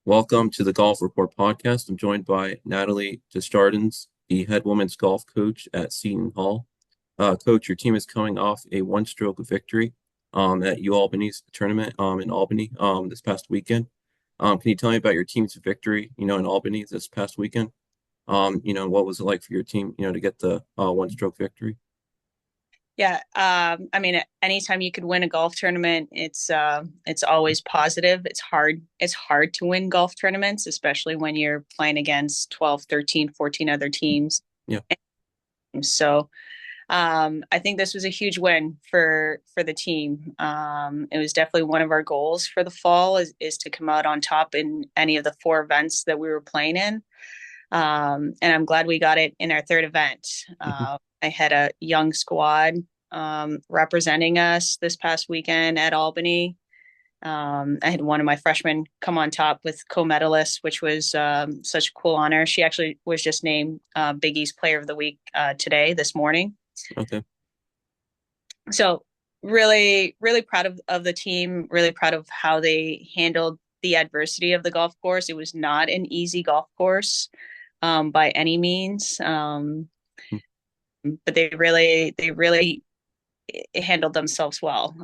Welcome to the Golf Report podcast. I'm joined by Natalie Desjardins, the head women's golf coach at Seton Hall. Coach, your team is coming off a one-stroke victory at U-Albany's tournament in Albany this past weekend. Can you tell me about your team's victory, in Albany this past weekend? What was it like for your team, to get the one-stroke victory? Yeah, I mean, anytime you could win a golf tournament, it's always positive. It's hard to win golf tournaments, especially when you're playing against 12, 13, 14 other teams. Yeah. So, I think this was a huge win for the team. It was definitely one of our goals for the fall is to come out on top in any of the four events that we were playing in. And I'm glad we got it in our third event. Mhm. I had a young squad representing us this past weekend at Albany. I had one of my freshmen come on top with co-medalists, which was such a cool honor. She actually was just named Big East Player of the Week this morning. Okay. So really, really proud of the team, really proud of how they handled the adversity of the golf course. It was not an easy golf course by any means. But they really handled themselves well.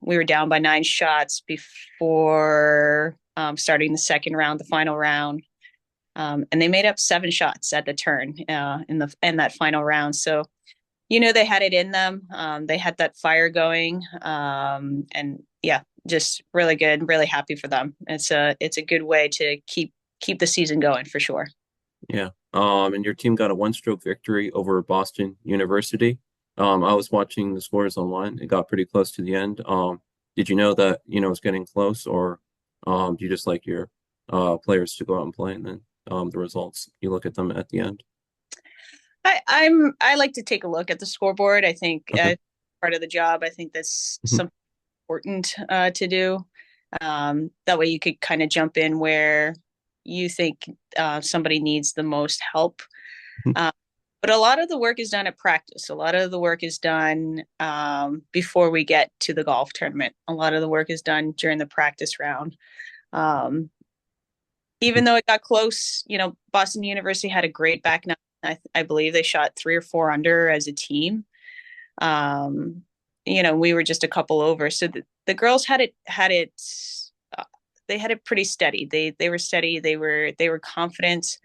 We were down by 9 shots before starting the second round, the final round, and they made up 7 shots at the turn in that final round. So they had it in them. They had that fire going, and yeah, just really good. Really happy for them. It's a good way to keep the season going for sure. Yeah. And your team got a one-stroke victory over Boston University. I was watching the scores online. It got pretty close to the end. Did you know that, it was getting close, or do you just like your players to go out and play, and then the results, you look at them at the end? I like to take a look at the scoreboard. I think Okay. part of the job. I think that's Mhm. something important to do. That way you could kind of jump in where you think somebody needs the most help. Mhm. Uh, but a lot of the work is done at practice. A lot of the work is done before we get to the golf tournament. A lot of the work is done during the practice round. Um, Even though it got close, Boston University had a great back nine. I believe they shot 3 or 4 under as a team. Um, we were just a couple over. So the girls uh, they had it pretty steady. They were steady. They were confident.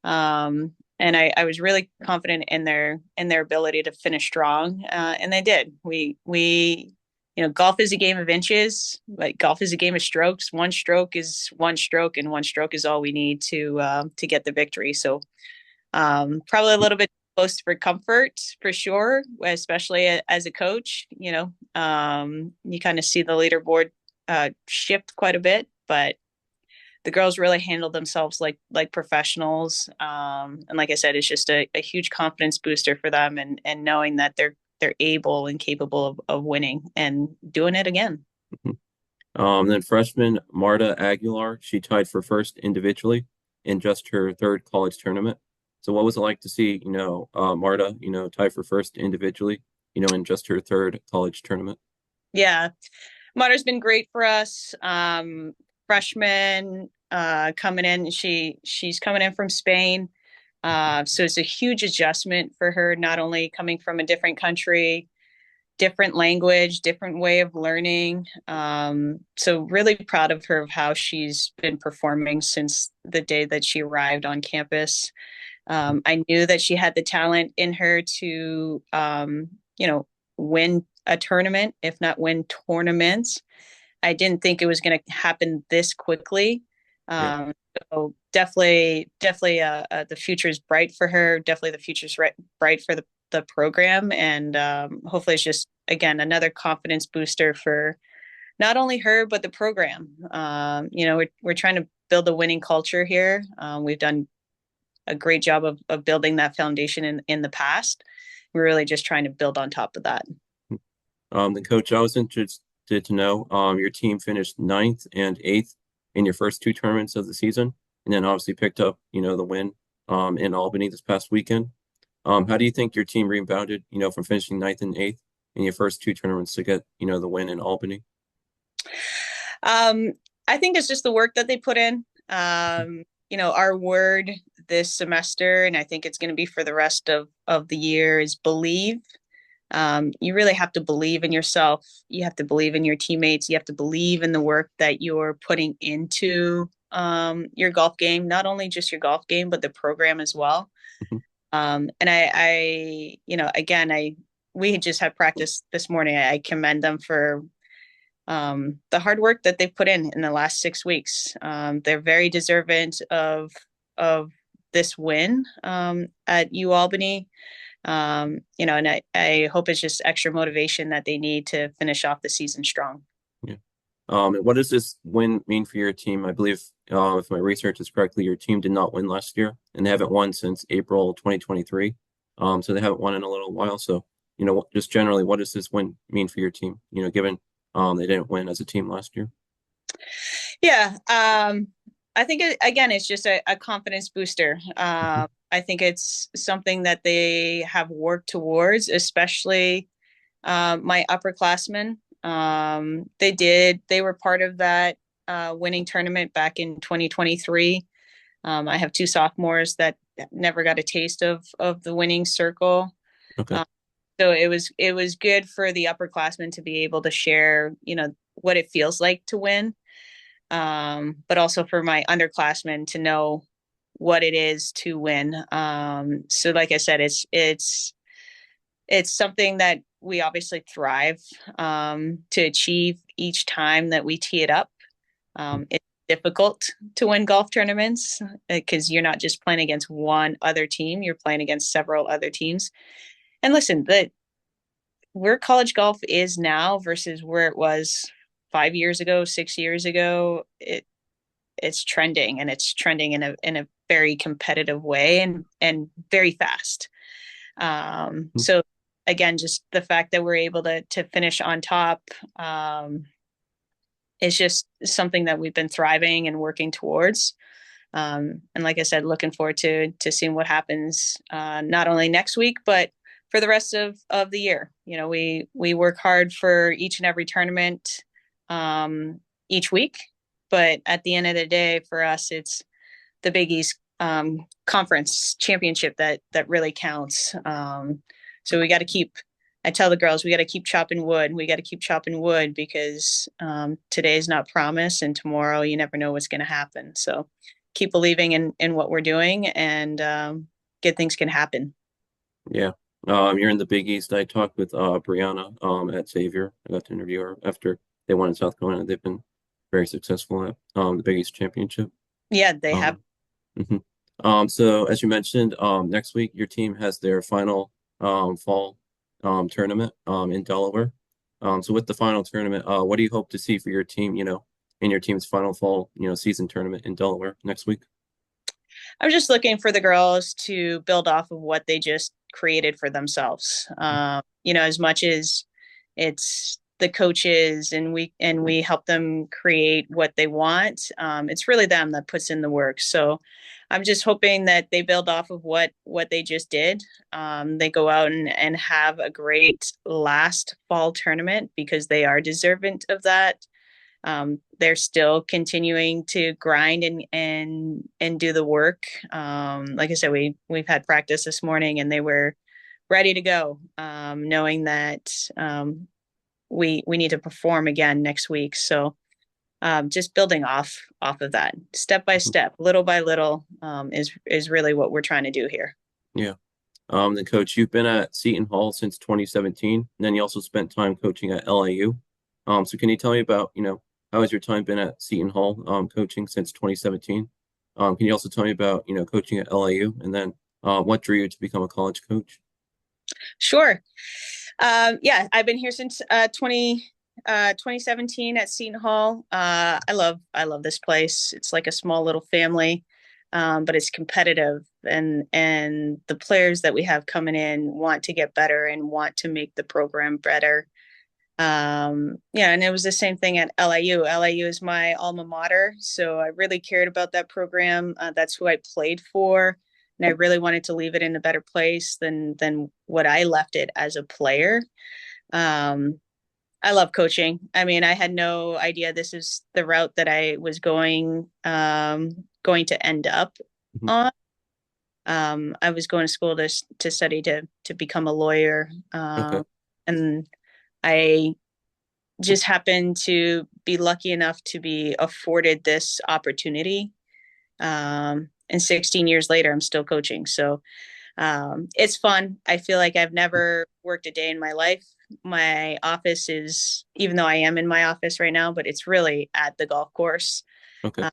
And I was really confident in their ability to finish strong. And they did. Golf is a game of inches, like golf is a game of strokes. One stroke is one stroke, and one stroke is all we need to get the victory. So probably a little bit close for comfort for sure, especially as a coach. You kind of see the leaderboard shift quite a bit, but the girls really handled themselves like professionals. And like I said, it's just a huge confidence booster for them, and knowing that they're able and capable of winning and doing it again. Mhm. Then freshman Marta Aguilar, she tied for first individually in just her third college tournament. So what was it like to see, Marta, tie for first individually, in just her third college tournament? Yeah, Mutter's been great for us. Freshman coming in, she's coming in from Spain. So it's a huge adjustment for her, not only coming from a different country, different language, different way of learning. So really proud of her of how she's been performing since the day that she arrived on campus. I knew that she had the talent in her to, win a tournament, if not win tournaments. I didn't think it was going to happen this quickly. Yeah. So definitely, the future is bright for her. Definitely, the future's bright for the program, and hopefully, it's just again another confidence booster for not only her but the program. We're trying to build a winning culture here. We've done a great job of building that foundation in the past. We're really just trying to build on top of that. Then coach, I was interested to know, your team finished ninth and eighth in your first two tournaments of the season, and then obviously picked up, the win, in Albany this past weekend. How do you think your team rebounded, from finishing ninth and eighth in your first two tournaments to get, the win in Albany? Um, I think it's just the work that they put in. Our word this semester, and I think it's going to be for the rest of the year, is believe. You really have to believe in yourself. You have to believe in your teammates. You have to believe in the work that you're putting into your golf game, not only just your golf game, but the program as well. Mhm. And again, we just had practice this morning. I commend them for the hard work that they've put in the last 6 weeks. They're very deserving of this win at U Albany. And I hope it's just extra motivation that they need to finish off the season strong. Yeah. And what does this win mean for your team? I believe, if my research is correctly, your team did not win last year, and they haven't won since April 2023. So they haven't won in a little while. So, just generally, what does this win mean for your team? Given they didn't win as a team last year. Yeah, I think again, it's just a confidence booster. Mhm. I think it's something that they have worked towards, especially my upperclassmen. They were part of that winning tournament back in 2023. I have two sophomores that never got a taste of the winning circle. Okay. Um, so it was good for the upperclassmen to be able to share, what it feels like to win, but also for my underclassmen to know what it is to win. So like I said, it's something that we obviously thrive to achieve each time that we tee it up. It's difficult to win golf tournaments because you're not just playing against one other team, you're playing against several other teams. And listen, where college golf is now versus where it was 5 years ago, 6 years ago, it's trending, and it's trending in a very competitive way and very fast. Mhm. So again, just the fact that we're able to finish on top is just something that we've been thriving and working towards. And like I said, looking forward to seeing what happens not only next week, but for the rest of the year. We work hard for each and every tournament each week, but at the end of the day, for us, it's the Big East Conference championship that really counts. So we got to keep. I tell the girls we got to keep chopping wood. We got to keep chopping wood because today is not promise, and tomorrow you never know what's going to happen. So keep believing in what we're doing, and good things can happen. Yeah. You're in the Big East. I talked with Brianna at Xavier. I got to interview her after they won in South Carolina. They've been very successful at the Big East Championship. Yeah, they have. Um, mhm. So as you mentioned, next week your team has their final fall tournament in Delaware. So with the final tournament, what do you hope to see for your team, in your team's final fall, season tournament in Delaware next week? I'm just looking for the girls to build off of what they just created for themselves. As much as it's the coaches and we help them create what they want, it's really them that puts in the work. So I'm just hoping that they build off of what they just did. They go out and have a great last fall tournament because they are deserving of that. They're still continuing to grind and do the work. Like I said, we've had practice this morning and they were ready to go, knowing that we need to perform again next week. So just building off of that, step by Mhm. step, little by little, is really what we're trying to do here. Yeah. Then coach, you've been at Seton Hall since 2017, and then you also spent time coaching at LIU. So can you tell me about, how has your time been at Seton Hall, coaching since 2017? Can you also tell me about, coaching at LIU, and then what drew you to become a college coach? Sure. Yeah, I've been here since 2017 at Seton Hall. I love this place. It's like a small little family, but it's competitive, and the players that we have coming in want to get better and want to make the program better. Yeah, and it was the same thing at LIU. LIU is my alma mater, so I really cared about that program. That's who I played for, and I really wanted to leave it in a better place than what I left it as a player. Um, I love coaching. I mean, I had no idea this is the route that I was going to end up Mhm. on. I was going to school to study to become a lawyer, Okay. and I just happened to be lucky enough to be afforded this opportunity. And 16 years later, I'm still coaching. So it's fun. I feel like I've never worked a day in my life. My office is, even though I am in my office right now, but it's really at the golf course. Okay. Uh,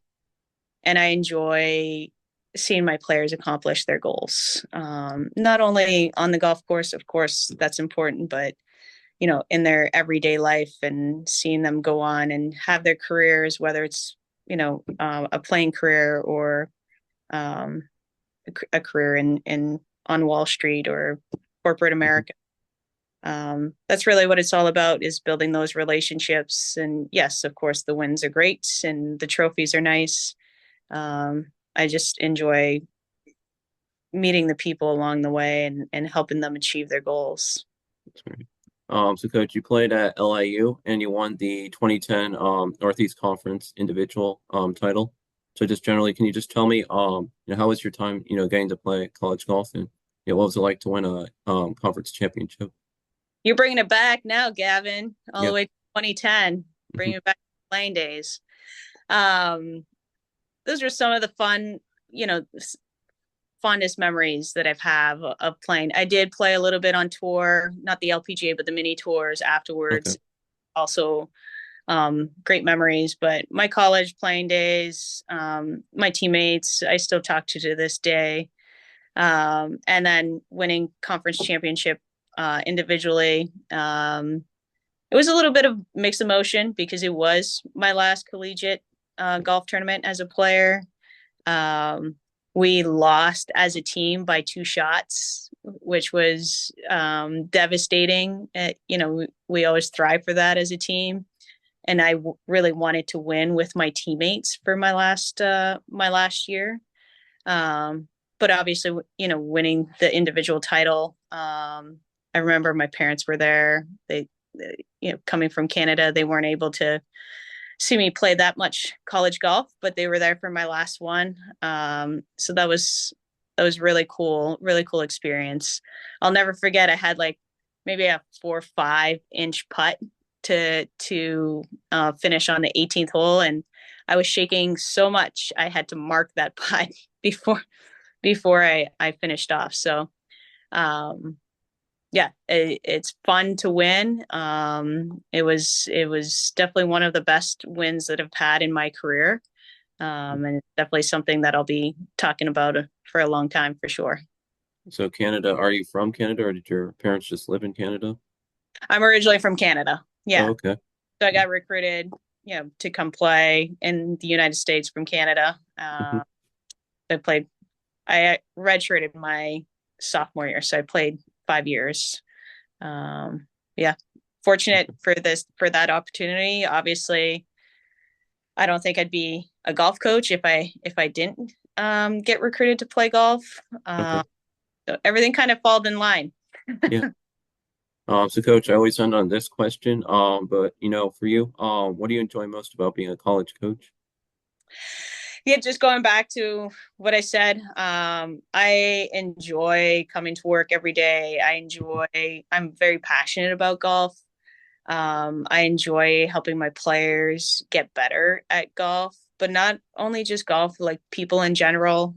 and I enjoy seeing my players accomplish their goals. Not only on the golf course, of course, that's important, but in their everyday life and seeing them go on and have their careers, whether it's, a playing career or um, a career in on Wall Street or corporate Mhm. America. That's really what it's all about, is building those relationships. And yes, of course, the wins are great and the trophies are nice. I just enjoy meeting the people along the way and helping them achieve their goals. That's great. So coach, you played at LIU and you won the 2010 Northeast Conference individual title. So just generally, can you just tell me how was your time, getting to play college golf and what was it like to win a conference championship? You're bringing it back now, Gavin, all the Yeah. way to 2010, Hmm. bringing it back to playing days. Um, those are some of the you know, fondest memories that I've have of playing. I did play a little bit on tour, not the LPGA, but the mini tours Okay. afterwards. Also, great memories. But my college playing days, my teammates, I still talk to this day. And then winning conference championship individually. It was a little bit of mixed emotion because it was my last collegiate golf tournament as a player. Um, we lost as a team by 2 shots, which was devastating. We always thrive for that as a team, and I really wanted to win with my teammates for my last year. Um, but obviously, winning the individual title. I remember my parents were there. Coming from Canada, they weren't able to see me play that much college golf, but they were there for my last one. So that was really cool experience. I'll never forget. I had like maybe a 4 or 5 inch putt to finish on the 18th hole, and I was shaking so much I had to mark that putt before I finished off. So um, yeah, it's fun to win. It was definitely one of the best wins that I've had in my career, and it's definitely something that I'll be talking about for a long time for sure. So Canada, are you from Canada or did your parents just live in Canada? I'm originally from Canada. Oh, Yeah, okay. so I got recruited, to come play in the United States from Canada. Hmm. I played. I redshirted my sophomore year, so I played 5 years. Um, yeah, fortunate for that opportunity. Obviously, I don't think I'd be a golf coach if I didn't get recruited to play golf. Okay. So everything kind of falls in line. Yeah. So coach, I always end on this question. But for you, what do you enjoy most about being a college coach? Yeah, just going back to what I said, I enjoy coming to work every day. I'm very passionate about golf. I enjoy helping my players get better at golf, but not only just golf, like people in general.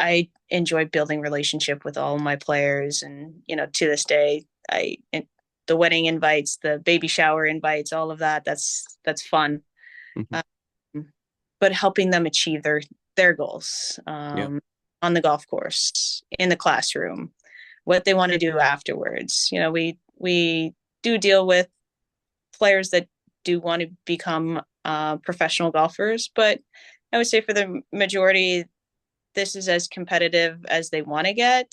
I enjoy building relationship with all my players, and to this day, the wedding invites, the baby shower invites, all of that. That's fun. Hmm. Um, but helping them achieve their goals Yeah. on the golf course, in the classroom, what they want to do afterwards. We do deal with players that do want to become professional golfers, but I would say for the majority, this is as competitive as they want to get.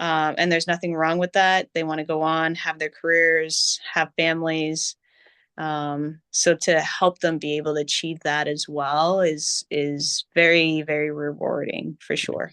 And there's nothing wrong with that. They want to go on, have their careers, have families. So to help them be able to achieve that as well is very, very rewarding for sure.